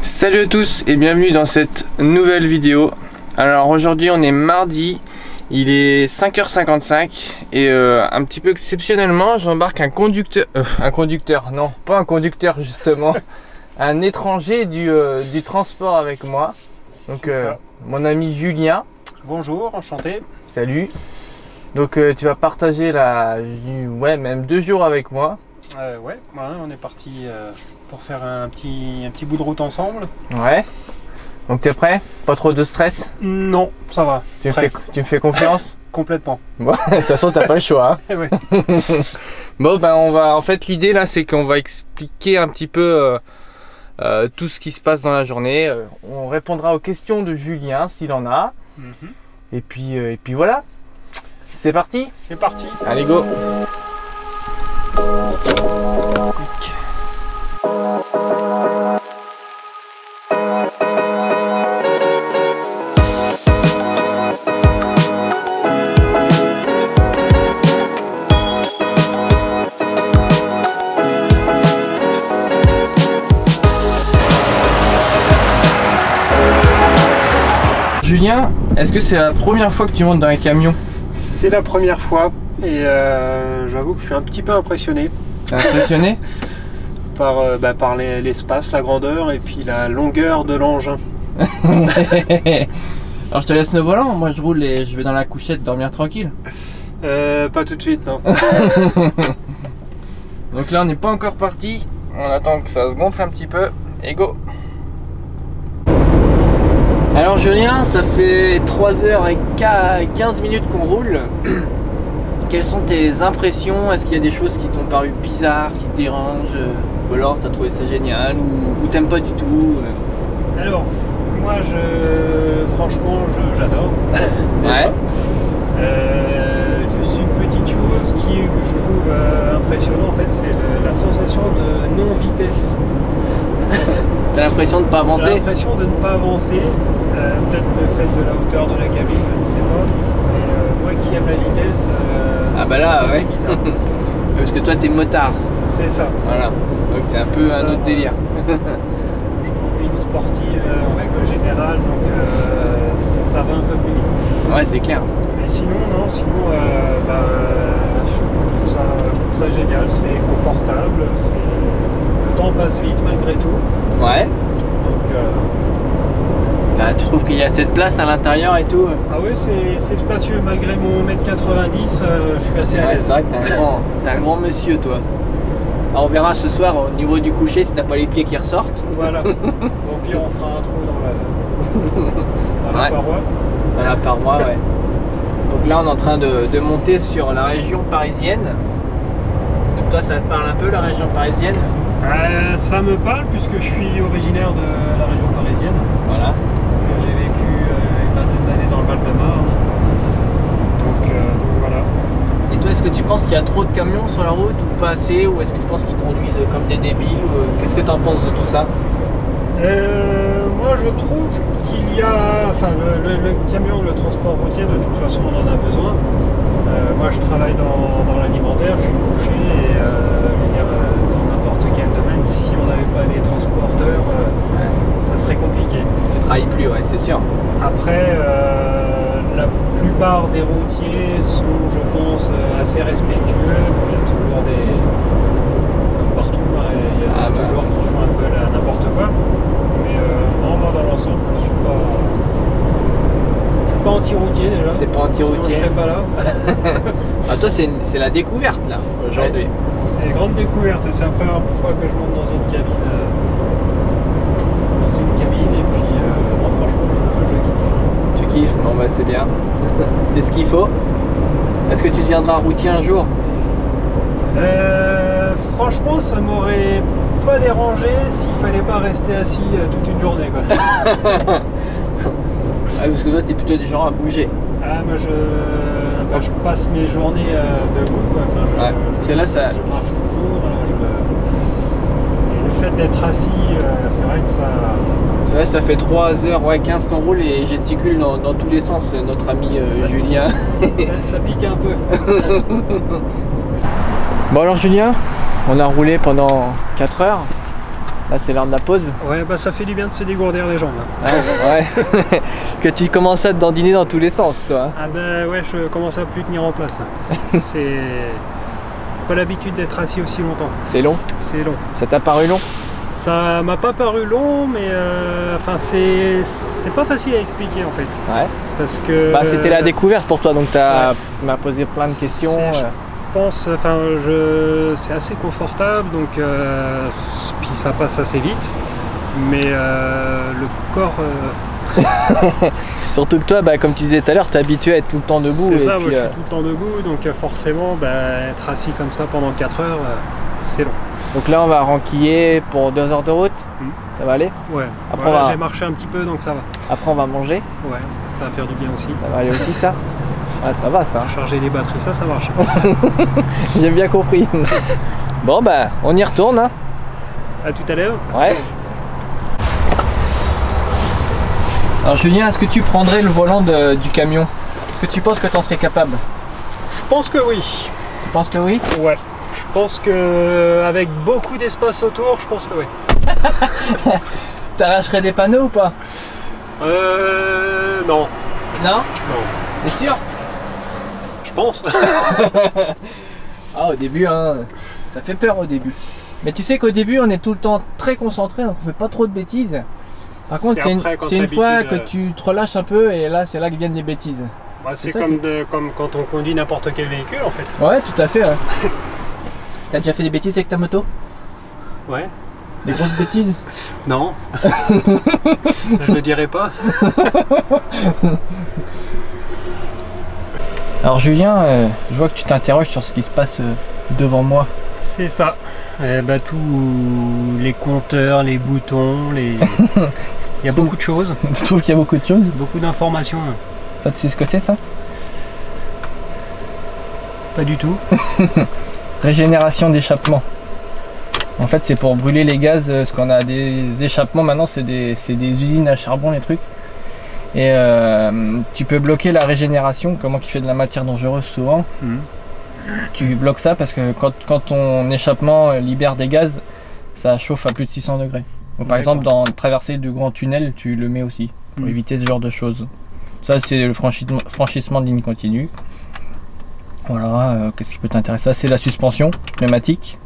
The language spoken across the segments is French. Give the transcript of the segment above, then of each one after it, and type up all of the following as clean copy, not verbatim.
Salut à tous et bienvenue dans cette nouvelle vidéo. Alors aujourd'hui on est mardi, il est 5h55 et un petit peu exceptionnellement j'embarque un conducteur, non pas un conducteur justement, un étranger du transport avec moi. Donc mon ami Julien. Bonjour, enchanté. Salut. Donc tu vas partager même 2 jours avec moi. Ouais, on est parti pour faire un petit bout de route ensemble. Ouais. Donc t'es prêt? Pas trop de stress? Non, ça va. Tu me fais confiance? Complètement. Bon, de toute façon t'as pas le choix. Hein. Ouais. Bon ben en fait l'idée là c'est qu'on va expliquer un petit peu tout ce qui se passe dans la journée. On répondra aux questions de Julien s'il en a. Et puis voilà. C'est parti? C'est parti. Allez go. Julien, est-ce que c'est la première fois que tu montes dans un camion? C'est la première fois et j'avoue que je suis un petit peu impressionné. Impressionné? par l'espace, la grandeur et puis la longueur de l'engin. Alors je te laisse le volant, moi je roule et je vais dans la couchette dormir tranquille. Pas tout de suite, non. Donc là on n'est pas encore parti, on attend que ça se gonfle un petit peu et go. Alors Julien, ça fait 3h15 qu'on roule. Quelles sont tes impressions? Est-ce qu'il y a des choses qui t'ont paru bizarres, qui te dérangent? Ou alors t'as trouvé ça génial ou t'aimes pas du tout? Alors, moi franchement j'adore. Ouais. Juste une petite chose que je trouve impressionnante en fait, c'est la sensation de non-vitesse. T'as l'impression de ne pas avancer? J'ai l'impression de ne pas avancer. Peut-être le fait de la hauteur de la cabine, je ne sais pas. Mais moi qui aime la vitesse, ah bah là, ouais. Bizarre. Parce que toi t'es motard. C'est ça. Voilà. Donc c'est un peu un autre délire. Je suis une sportive en règle générale, donc ça va un peu plus vite. Ouais, c'est clair. Mais sinon, je trouve ça génial, c'est confortable, le temps passe vite malgré tout. Ouais. Donc, là, tu trouves qu'il y a assez de place à l'intérieur et tout? Ah oui, c'est spacieux, malgré mon 1m90, je suis assez à l'aise. C'est vrai que t'es un grand monsieur toi. Alors, on verra ce soir au niveau du coucher si t'as pas les pieds qui ressortent. Voilà. Au pire on fera un trou dans la paroi. Dans la paroi, ouais. Donc là on est en train de monter sur la région parisienne. Donc toi ça te parle un peu la région parisienne? Ça me parle puisque je suis originaire de la région parisienne. Voilà. J'ai vécu une vingtaine d'années dans le Val-de-Marne. Donc voilà. Et toi, est-ce que tu penses qu'il y a trop de camions sur la route ou pas assez? Ou est-ce que tu penses qu'ils conduisent comme des débiles? Qu'est-ce que tu en penses de tout ça? Moi je trouve qu'il y a... Enfin le camion, le transport routier, de toute façon on en a besoin. Moi je travaille dans l'alimentaire, je suis boucher et dans n'importe quel domaine, si on n'avait pas les transporteurs, ça serait compliqué. Tu travailles plus, ouais, c'est sûr. Après, la plupart des routiers sont, je pense, assez respectueux. Bon, il y a toujours comme partout, il y a toujours qui font un peu n'importe quoi. Mais non, moi dans l'ensemble, je suis pas anti-routier déjà. T'es pas anti-routier? Sinon, je serais pas là. Ah, toi, c'est la découverte là aujourd'hui. Ouais, c'est une grande découverte. C'est la première fois que je monte dans une cabine. Et puis, non, franchement, je kiffe. Tu kiffes? Bon, bah c'est bien. C'est ce qu'il faut. Est-ce que tu deviendras routier un jour? Franchement, ça m'aurait pas dérangé s'il fallait pas rester assis toute une journée, quoi. Ah, parce que toi, t'es plutôt du genre à bouger. Ah, moi, je passe mes journées debout, quoi. Enfin, je marche toujours. Et le fait d'être assis, c'est vrai que ça... C'est vrai, ça fait 3h15 qu'on roule et gesticule dans tous les sens, notre ami Julien. Ça pique un peu. Bon alors Julien, on a roulé pendant 4 heures. Là c'est l'heure de la pause. Ouais, bah ça fait du bien de se dégourdir les jambes. Hein. Ah, ouais. Que tu commences à te dandiner dans tous les sens, toi. Hein. Ah bah ouais, je commence à plus tenir en place. Hein. C'est pas l'habitude d'être assis aussi longtemps. C'est long? C'est long. Ça t'a paru long? Ça m'a pas paru long, mais enfin c'est pas facile à expliquer en fait. Ouais. Parce que bah, c'était la découverte pour toi, donc tu m'as posé plein de questions. Je pense, enfin c'est assez confortable, donc puis ça passe assez vite, mais le corps. Surtout que toi, bah, comme tu disais tout à l'heure, tu es habitué à être tout le temps debout. C'est ça, puis, moi je suis tout le temps debout, donc forcément être assis comme ça pendant 4 heures, c'est long. Donc là on va renquiller pour 2 heures de route. Ça va aller? Ouais. Après, voilà, j'ai marché un petit peu, donc ça va. Après on va manger. Ouais, ça va faire du bien aussi. Ça va aller aussi ça? Ouais, ça va ça. Charger les batteries, ça marche. J'ai bien compris. Bon bah on y retourne hein. À tout à l'heure. Ouais. Alors Julien, est-ce que tu prendrais le volant du camion? Est-ce que tu penses que tu en serais capable? Je pense que oui. Tu penses que oui? Ouais. Je pense que avec beaucoup d'espace autour, je pense que oui. T'arracherais des panneaux ou pas? Non. Non? Non. T'es sûr? Je pense. Ah au début hein, ça fait peur au début. Mais tu sais qu'au début on est tout le temps très concentré, donc on fait pas trop de bêtises. Par contre c'est une fois que tu te relâches un peu et là c'est là que viennent les bêtises. Bah, c'est comme quand on conduit n'importe quel véhicule en fait. Ouais tout à fait ouais. T'as déjà fait des bêtises avec ta moto? Ouais. Des grosses bêtises? Non. Je ne dirais pas. Alors Julien, je vois que tu t'interroges sur ce qui se passe devant moi. C'est ça. Bah, tous les compteurs, les boutons, il y a beaucoup de choses. Tu trouves qu'il y a beaucoup de choses? Beaucoup d'informations. Ça, tu sais ce que c'est ça? Pas du tout. Régénération d'échappement. En fait c'est pour brûler les gaz, parce qu'on a des échappements maintenant, c'est des usines à charbon les trucs. Et tu peux bloquer la régénération, comment qui fait de la matière dangereuse souvent. Tu bloques ça parce que quand ton échappement libère des gaz, ça chauffe à plus de 600 degrés. Donc, par exemple dans traverser de grands tunnels, tu le mets aussi pour éviter ce genre de choses. Ça c'est le franchissement de ligne continue. Voilà, qu'est-ce qui peut t'intéresser? Ça c'est la suspension pneumatique.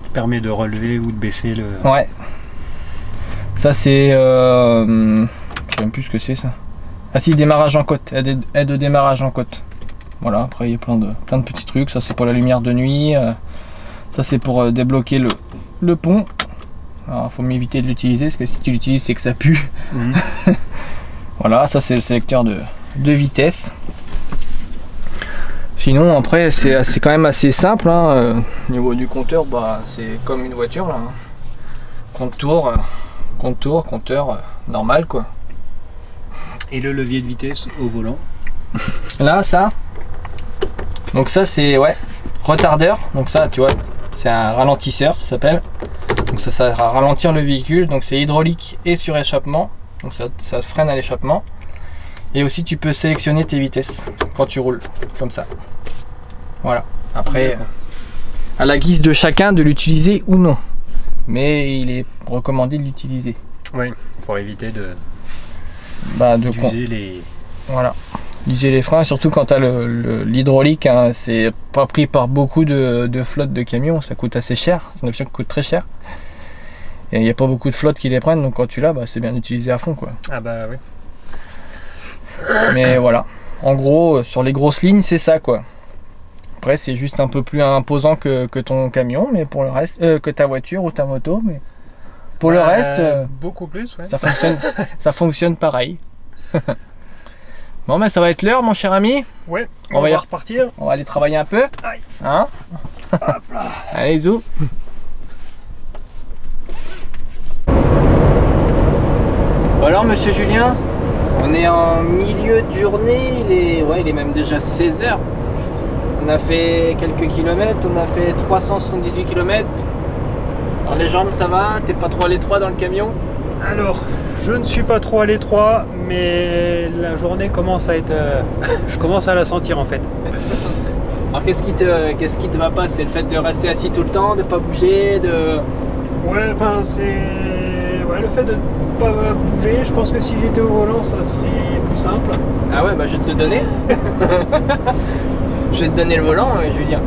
Qui permet de relever ou de baisser le... Ouais. Ça c'est... je sais même plus ce que c'est ça. Ah si, démarrage en côte, aide au démarrage en côte. Voilà, après il y a plein de petits trucs. Ça c'est pour la lumière de nuit. Ça c'est pour débloquer le pont. Alors faut m'éviter de l'utiliser parce que si tu l'utilises c'est que ça pue. Voilà, ça c'est le sélecteur de vitesse. Sinon après c'est quand même assez simple hein. Au niveau du compteur, bah, c'est comme une voiture là hein. Compteur normal quoi. Et le levier de vitesse au volant. Là ça. Donc ça c'est retardeur. Donc ça tu vois c'est un ralentisseur ça s'appelle. Donc ça va ralentir le véhicule. Donc c'est hydraulique et sur échappement. Donc ça freine à l'échappement. Et aussi tu peux sélectionner tes vitesses quand tu roules comme ça. Voilà. Après à la guise de chacun de l'utiliser ou non. Mais il est recommandé de l'utiliser. Oui, pour éviter de d'user les freins, surtout quand tu as l'hydraulique, hein, c'est pas pris par beaucoup de flottes de camions, ça coûte assez cher, c'est une option qui coûte très cher. Et il n'y a pas beaucoup de flottes qui les prennent, donc quand tu l'as, c'est bien d'utiliser à fond quoi. Ah bah oui. Mais voilà, en gros, sur les grosses lignes, c'est ça quoi. Après, c'est juste un peu plus imposant que ton camion, mais pour le reste, que ta voiture ou ta moto, mais pour le reste, beaucoup plus, ouais. ça fonctionne pareil. Bon, mais ça va être l'heure, mon cher ami. Ouais, on va repartir. On va aller travailler un peu. Aïe. Hein? Hop là. Allez, zou. Bon alors, monsieur Julien, on est en milieu de journée. Il est même déjà 16 h. On a fait quelques kilomètres. On a fait 378 km. Alors, les jambes, ça va? T'es pas trop à l'étroit dans le camion? Alors, je ne suis pas trop à l'étroit, mais la journée commence à être... je commence à la sentir en fait. Alors qu'est-ce qui te va pas? C'est le fait de rester assis tout le temps, de pas bouger, de... Ouais, enfin c'est... Ouais, le fait de ne pas bouger, je pense que si j'étais au volant, ça serait plus simple. Ah ouais, bah je vais te le donner. Je vais te donner le volant, Julien.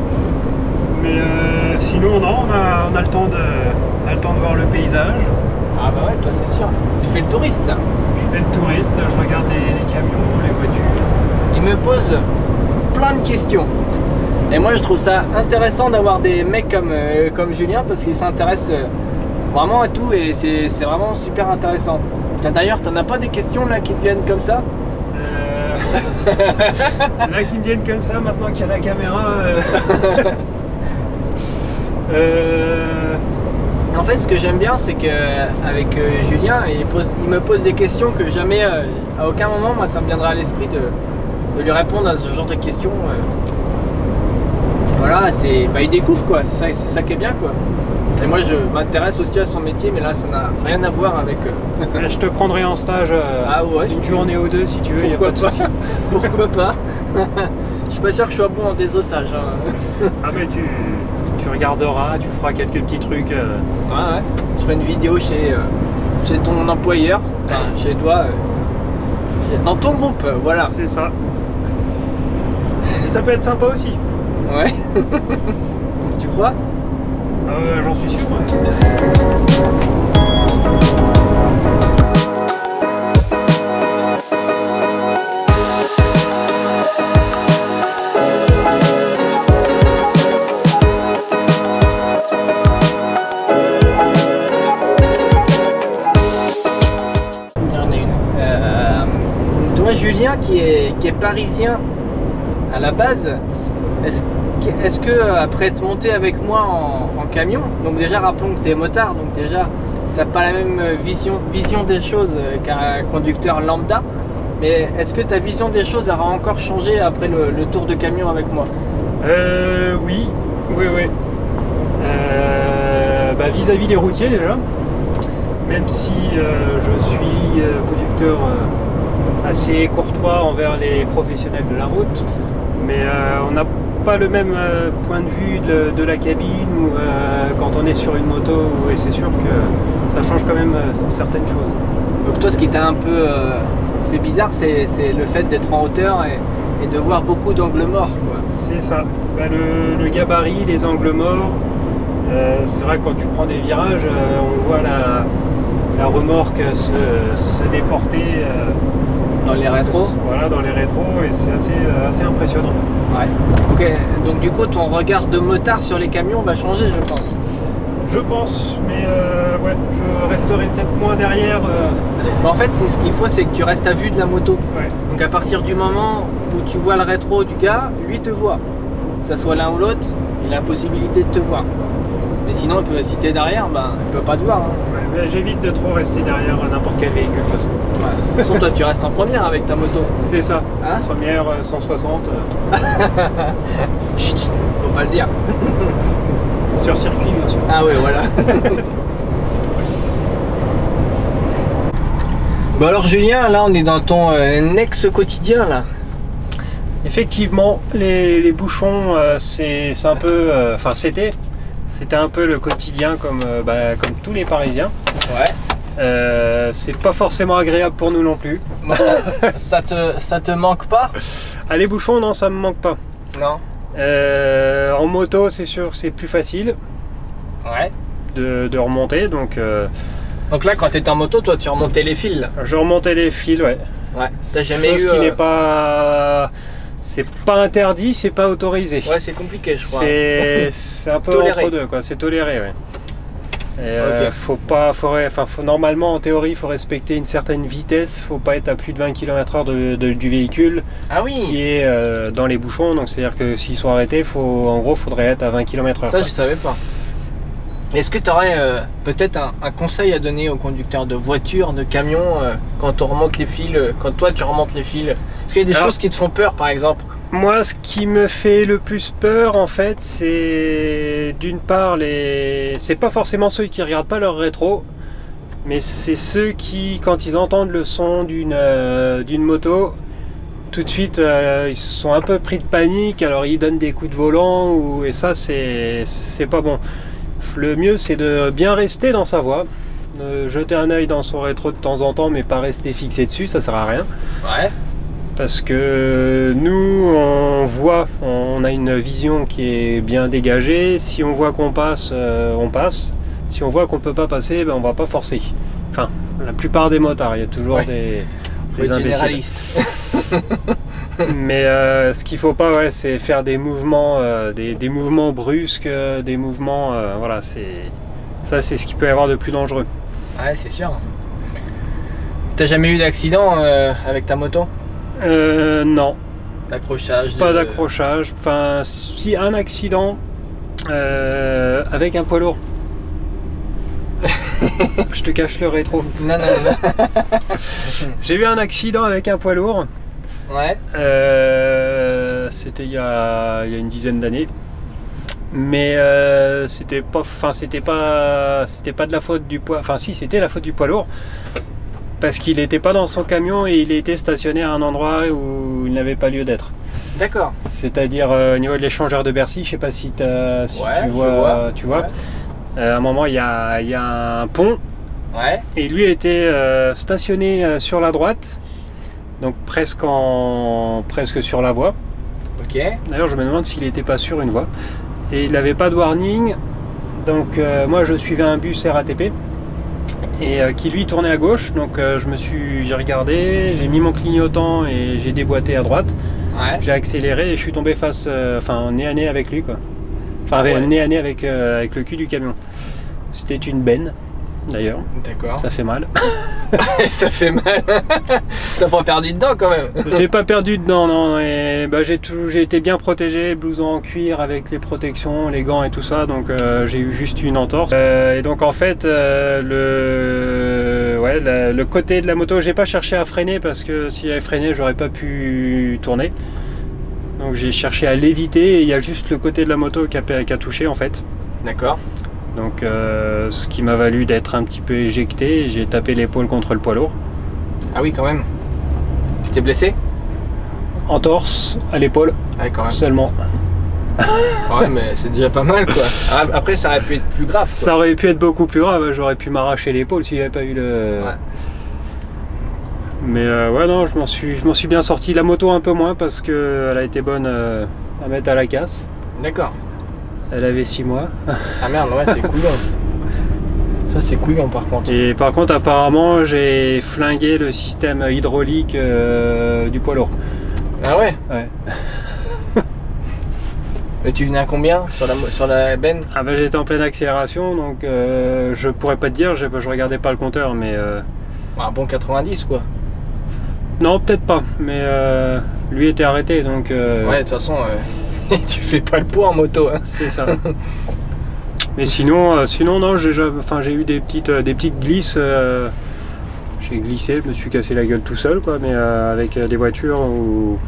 Mais sinon, non, on a le temps de voir le paysage. Ah bah ouais, toi c'est sûr. Tu fais le touriste là. Je fais le touriste, je regarde les camions, les voitures. Il me pose plein de questions. Et moi je trouve ça intéressant d'avoir des mecs comme Julien parce qu'il s'intéresse vraiment à tout et c'est vraiment super intéressant. D'ailleurs, t'en as pas des questions là qui te viennent comme ça? Là qui me viennent comme ça maintenant qu'il y a la caméra. En fait, ce que j'aime bien, c'est qu'avec Julien, il me pose des questions que jamais, à aucun moment, moi, ça me viendra à l'esprit de lui répondre à ce genre de questions. Voilà, il découvre quoi, c'est ça qui est bien quoi. Et moi, je m'intéresse aussi à son métier, mais là, ça n'a rien à voir avec. Je te prendrai en stage ah ouais, une journée ou deux si tu veux, il n'y a pas de souci. Pourquoi pas. Je suis pas sûr que je sois bon en désossage. Hein. Ah mais tu regarderas, tu feras quelques petits trucs. Ouais. Je ferai une vidéo chez ton employeur, enfin chez toi, dans ton groupe, voilà. C'est ça. Et ça peut être sympa aussi. Ouais. Tu crois? J'en suis sûr. Ouais. Toi, Julien, qui est parisien à la base, est-ce que après être monté avec moi en camion, donc déjà rappelons que tu es motard, donc déjà tu n'as pas la même vision des choses qu'un conducteur lambda, mais est-ce que ta vision des choses aura encore changé après le tour de camion avec moi? Oui. Vis-à-vis des routiers déjà, même si je suis conducteur assez courtois envers les professionnels de la route, mais on n'a pas le même point de vue de la cabine ou quand on est sur une moto, et c'est sûr que ça change quand même certaines choses. Donc toi, ce qui t'a un peu fait bizarre, c'est le fait d'être en hauteur et de voir beaucoup d'angles morts, quoi. C'est ça, le gabarit, les angles morts, c'est vrai que quand tu prends des virages, on voit la remorque se déporter dans les rétros. Voilà, dans les rétros, et c'est assez impressionnant. Ouais. Ok, donc du coup ton regard de motard sur les camions va changer, je pense. Je pense, mais ouais, je resterai peut-être moins derrière. En fait, ce qu'il faut, c'est que tu restes à vue de la moto. Ouais. Donc à partir du moment où tu vois le rétro du gars, lui te voit. Que ça soit l'un ou l'autre, il a la possibilité de te voir. Mais sinon, si t'es derrière, il peut pas te voir. Hein. Ouais, j'évite de trop rester derrière n'importe quel véhicule de toute façon. Ouais. De toute façon, toi, tu restes en première avec ta moto. C'est ça. Hein, première 160. Chut, faut pas le dire. Sur circuit, bien sûr. Ah ouais, voilà. Bon alors Julien, là on est dans ton ex-quotidien là. Effectivement, les bouchons, c'est un peu... Enfin c'était un peu le quotidien comme tous les Parisiens. Ouais. C'est pas forcément agréable pour nous non plus. Ça te manque pas? Ah, les bouchons, non, ça me manque pas. Non. En moto, c'est sûr, c'est plus facile. Ouais. De remonter, donc là, quand tu étais en moto, toi, tu remontais les fils là. Je remontais les fils, ouais. Ouais. T'as jamais eu... Ce qui n'est pas... C'est pas interdit, c'est pas autorisé. Ouais, c'est compliqué, je crois. C'est un peu toléré. entre deux, quoi. C'est toléré, ouais. Et, okay. Normalement, en théorie, il faut respecter une certaine vitesse. Faut pas être à plus de 20 km/h du véhicule. Ah oui. Qui est dans les bouchons. Donc, c'est-à-dire que s'ils sont arrêtés, en gros, faudrait être à 20 km/h. Ça, je savais pas. Est-ce que tu aurais peut-être un conseil à donner aux conducteurs de voitures, de camions, quand on remonte les fils, quand toi tu remontes les fils? Est-ce qu'il y a des choses qui te font peur, par exemple? Moi, ce qui me fait le plus peur, en fait, c'est d'une part c'est pas forcément ceux qui regardent pas leur rétro, mais c'est ceux qui, quand ils entendent le son d'une moto, tout de suite ils sont un peu pris de panique, alors ils donnent des coups de volant, et ça c'est pas bon. Le mieux c'est de bien rester dans sa voie, de jeter un œil dans son rétro de temps en temps, mais pas rester fixé dessus, ça sert à rien. Ouais. Parce que nous, on voit, on a une vision qui est bien dégagée. Si on voit qu'on passe, on passe. Si on voit qu'on peut pas passer, ben on va pas forcer. Enfin, la plupart des motards, il y a toujours des imbéciles. Généraliste. Mais ce qu'il faut pas, ouais, c'est faire des mouvements, des mouvements brusques, des mouvements, voilà, ça c'est ce qui peut y avoir de plus dangereux. Ouais, c'est sûr. T'as jamais eu d'accident avec ta moto? Non. D'accrochage? Pas d'accrochage. Enfin, si un accident avec un poids lourd. Je te cache le rétro. Non, non, non. J'ai eu un accident avec un poids lourd. Ouais. C'était il y a une dizaine d'années. Mais c'était pas de la faute du poids. Enfin, si, c'était la faute du poids lourd. Parce qu'il n'était pas dans son camion et il était stationné à un endroit où il n'avait pas lieu d'être. D'accord. C'est-à-dire au niveau de l'échangeur de Bercy, je sais pas si, Ouais, tu vois. Ouais. À un moment, il y a un pont. Ouais. Et lui était stationné sur la droite, donc presque sur la voie. Ok. D'ailleurs, je me demande s'il n'était pas sur une voie. Et il n'avait pas de warning, donc moi je suivais un bus RATP. Et qui lui tournait à gauche, donc j'ai regardé, j'ai mis mon clignotant et j'ai déboîté à droite. Ouais. J'ai accéléré et je suis tombé nez à nez avec lui, quoi. Enfin, Ouais. nez à nez avec le cul du camion. C'était une benne, d'ailleurs. D'accord. Ça fait mal. Ça fait mal. T'as pas perdu dedans quand même? J'ai pas perdu dedans, non. Et bah, j'ai été bien protégé, blouson en cuir avec les protections, les gants et tout ça. Donc j'ai eu juste une entorse. Et donc en fait, le côté de la moto, j'ai pas cherché à freiner parce que si j'avais freiné, j'aurais pas pu tourner. Donc j'ai cherché à l'éviter et il y a juste le côté de la moto qui a touché en fait. D'accord. Donc ce qui m'a valu d'être un petit peu éjecté, j'ai tapé l'épaule contre le poids lourd. Ah oui, quand même. Tu t'es blessé? Entorse à l'épaule Ouais, quand même. seulement. Ouais, mais c'est déjà pas mal quoi. Après, ça aurait pu être plus grave. Quoi. Ça aurait pu être beaucoup plus grave, j'aurais pu m'arracher l'épaule si j'avais pas eu le... Ouais. Mais ouais, non, je m'en suis bien sorti. La moto un peu moins parce qu'elle a été bonne à mettre à la casse. D'accord. Elle avait 6 mois. Ah merde, ouais, c'est couillon. Ça, c'est couillon par contre. Et par contre, apparemment, j'ai flingué le système hydraulique du poids lourd. Ah ouais? Ouais. Mais tu venais à combien sur la benne? Ah bah j'étais en pleine accélération, donc je pourrais pas te dire, je regardais pas le compteur, mais... Un bon 90 quoi. Non, peut-être pas, mais lui était arrêté, donc... Ouais, de toute façon, tu fais pas le poids en moto. Hein. C'est ça. Mais sinon non, j'ai eu des petites glisses. J'ai glissé, je me suis cassé la gueule tout seul, quoi, mais avec des voitures ou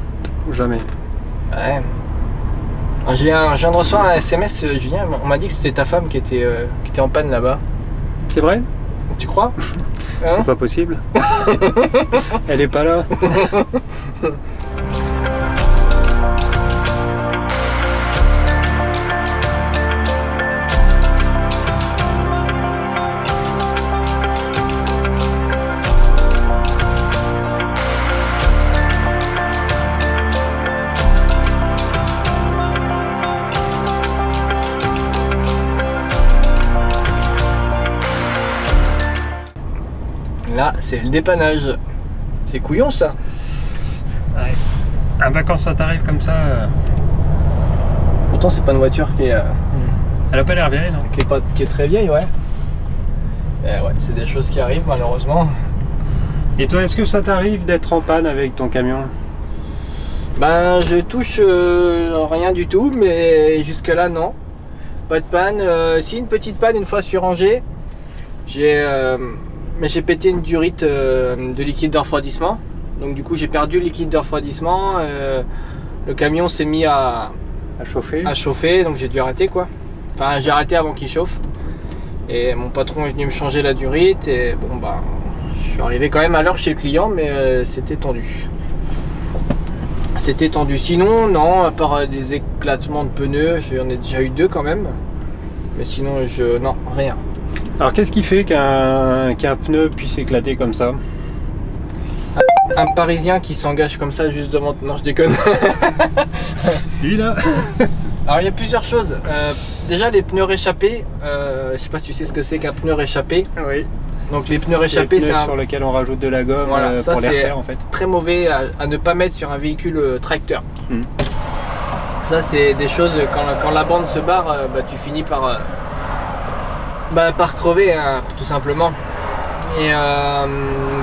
jamais. Ouais. Je viens de recevoir un SMS, Julien, on m'a dit que c'était ta femme qui était en panne là-bas. C'est vrai? Tu crois? Hein? C'est pas possible. Elle est pas là. Là, c'est le dépannage. C'est couillon ça. Ouais. Ah bah quand ça t'arrive comme ça... Pourtant, c'est pas une voiture qui est Elle a pas l'air vieille, non? qui est très vieille, ouais. Ouais, c'est des choses qui arrivent malheureusement. Et toi, est-ce que ça t'arrive d'être en panne avec ton camion? Ben, je touche rien du tout, mais jusque là non. Pas de panne. Si, une petite panne une fois sur Angers. J'ai pété une durite de liquide de refroidissement. Donc du coup j'ai perdu le liquide de refroidissement. Le camion s'est mis à chauffer, donc j'ai dû arrêter quoi. Enfin j'ai arrêté avant qu'il chauffe. Et mon patron est venu me changer la durite et bon bah je suis arrivé quand même à l'heure chez le client, mais c'était tendu. C'était tendu. Sinon non, à part des éclatements de pneus, j'en ai déjà eu 2 quand même. Mais sinon, non, rien. Alors qu'est-ce qui fait qu'un pneu puisse éclater comme ça? Un Parisien qui s'engage comme ça juste devant... Non, je déconne. Lui là. Alors il y a plusieurs choses. Déjà les pneus réchappés, je sais pas si tu sais ce que c'est qu'un pneu réchappé. Oui. Donc les pneus réchappés, c'est sur lequel on rajoute de la gomme voilà, pour les refaire en fait. Très mauvais à ne pas mettre sur un véhicule tracteur. Ça c'est des choses, quand la bande se barre, bah, tu finis par crever hein, tout simplement. Et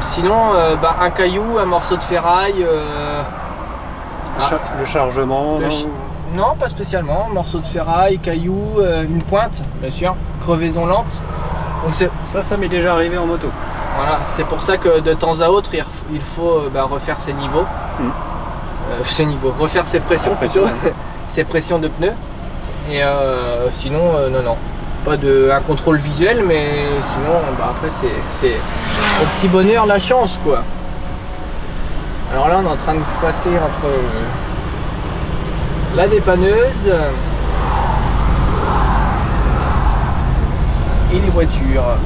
sinon, bah, un caillou, un morceau de ferraille. Le chargement. Non, pas spécialement. Morceau de ferraille, caillou, une pointe, bien sûr, crevaison lente. Donc ça m'est déjà arrivé en moto. Voilà, c'est pour ça que de temps à autre, il faut refaire ses niveaux. Refaire ses pressions plutôt. Ses pressions de pneus. Et sinon, non. Pas un contrôle visuel, mais sinon, bah, après, c'est au petit bonheur, la chance, quoi. Alors là, on est en train de passer entre la dépanneuse et les voitures.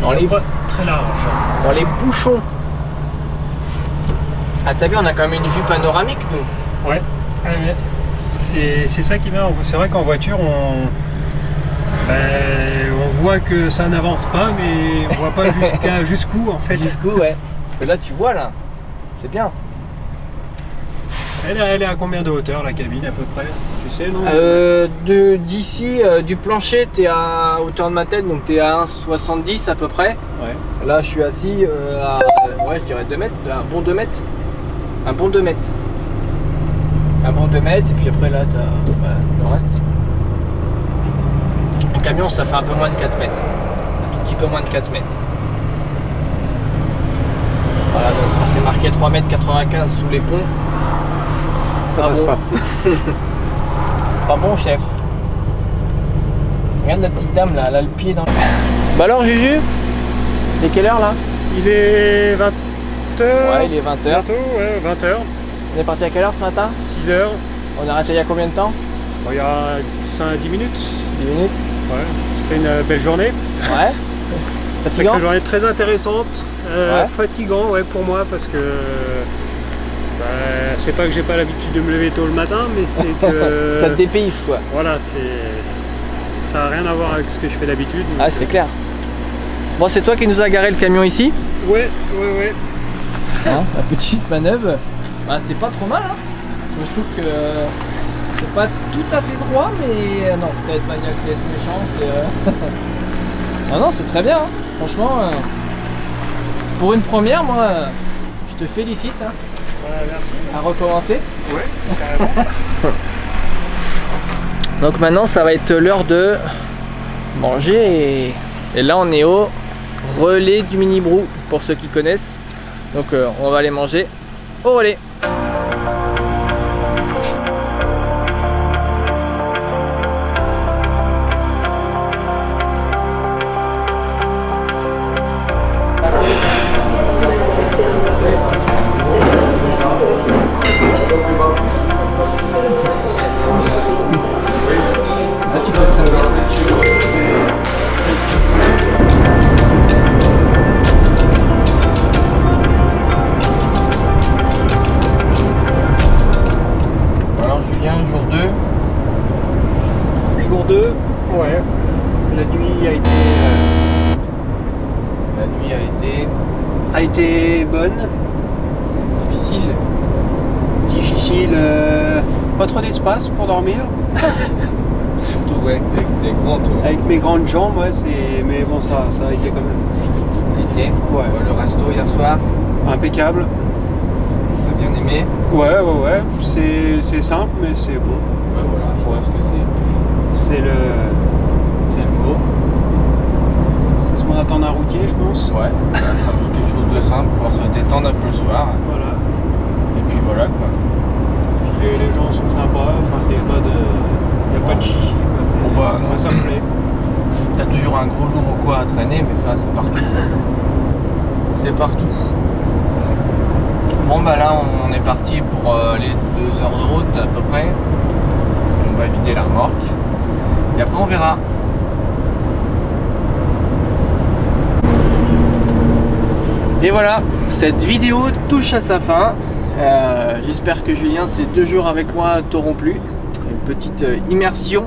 Dans les voies très larges. Dans les bouchons. Ah, t'as vu, on a quand même une vue panoramique, nous. Ouais. C'est ça qui est bien. C'est vrai qu'en voiture, on voit que ça n'avance pas, mais on voit pas jusqu'où en fait. Jusqu'où, ouais. Et là, tu vois, là. C'est bien. Elle est à combien de hauteur, la cabine, à peu près? Tu sais, non? D'ici, du plancher, tu es à hauteur de ma tête, donc tu es à 1,70 à peu près. Ouais. Là, je suis assis à, ouais, je dirais 2 mètres, un bon 2 mètres. Un bon 2 mètres. Un bon 2 mètres, et puis après, là, tu as le reste. Le camion, ça fait un peu moins de 4 mètres. Un tout petit peu moins de 4 mètres. Voilà, donc c'est marqué 3,95 m sous les ponts. Ça passe pas. Pas bon, chef. Regarde la petite dame là, elle a le pied dans le... Bah alors, Juju, il est quelle heure là? Il est 20h. Ouais, il est 20h. Bientôt, ouais, 20h. On est parti à quelle heure ce matin? 6h. On est arrêté il y a combien de temps? Bon, il y a 10 minutes. 10 minutes. Ouais, ça fait une belle journée. Ouais. Fatigant? Une journée très intéressante. Ouais. Fatigant, ouais, pour moi, parce que c'est pas que j'ai pas l'habitude de me lever tôt le matin, mais c'est que ça te dépayse quoi. Voilà, ça n'a rien à voir avec ce que je fais d'habitude. Ah, c'est clair. Bon, c'est toi qui nous a garé le camion ici? Ouais. Hein, la petite manœuvre, bah, c'est pas trop mal. Hein. Je trouve que c'est pas tout à fait droit, mais non, ça va être maniaque, ça va être méchant. Non, c'est très bien. Hein. Franchement, pour une première, moi, je te félicite. Hein. Merci. À recommencer. Ouais, carrément. Donc maintenant, ça va être l'heure de manger. Et là, on est au relais du Mini Brou, pour ceux qui connaissent. Donc, on va aller manger au relais. Jour 2, ouais. La nuit a été bonne. Difficile. Pas trop d'espace pour dormir. Surtout ouais, t'es grand toi. Avec mes grandes jambes, ouais, mais bon, ça a été quand même. Ça a été. Ouais. Le resto hier soir. Impeccable. T'as bien aimé? Ouais. C'est simple, mais c'est bon. Ouais, voilà, je pense que c'est le mot. C'est ce qu'on attend d'un routier, je pense. Ouais, voilà, c'est un peu quelque chose de simple pour se détendre un peu le soir. Voilà. Et puis voilà quoi. Puis les gens sont sympas, enfin il n'y a pas de chichi quoi. Bon, bah, moi ça me plaît. T'as toujours un gros lourd ou quoi à traîner, mais ça c'est partout. C'est partout. Bon bah là on est parti pour les 2 heures de route à peu près. On va vider la remorque. Et après on verra. Et voilà, cette vidéo touche à sa fin. J'espère que Julien, ces 2 jours avec moi t'auront plu. Une petite immersion.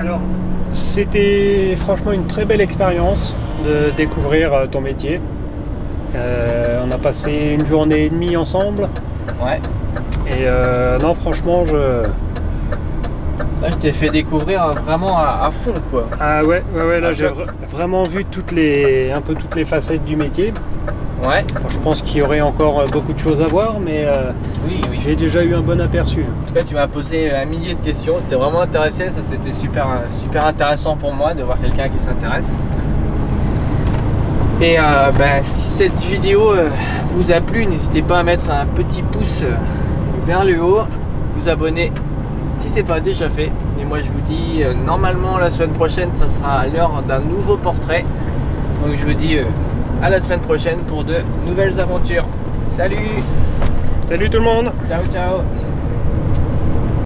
Alors, c'était franchement une très belle expérience de découvrir ton métier. On a passé une journée et demie ensemble. Ouais. Et non, franchement, Là, je t'ai fait découvrir vraiment à fond, quoi. Ah ouais, là j'ai vraiment vu un peu toutes les facettes du métier. Ouais. Bon, je pense qu'il y aurait encore beaucoup de choses à voir, mais Oui. j'ai déjà eu un bon aperçu. En tout cas, tu m'as posé 1 millier de questions. J'étais vraiment intéressé. Ça, c'était super intéressant pour moi de voir quelqu'un qui s'intéresse. Et si cette vidéo vous a plu, n'hésitez pas à mettre un petit pouce vers le haut, vous abonner si c'est pas déjà fait. Et moi, je vous dis normalement la semaine prochaine, ça sera l'heure d'un nouveau portrait. Donc, je vous dis à la semaine prochaine pour de nouvelles aventures. Salut! Salut tout le monde! Ciao, ciao!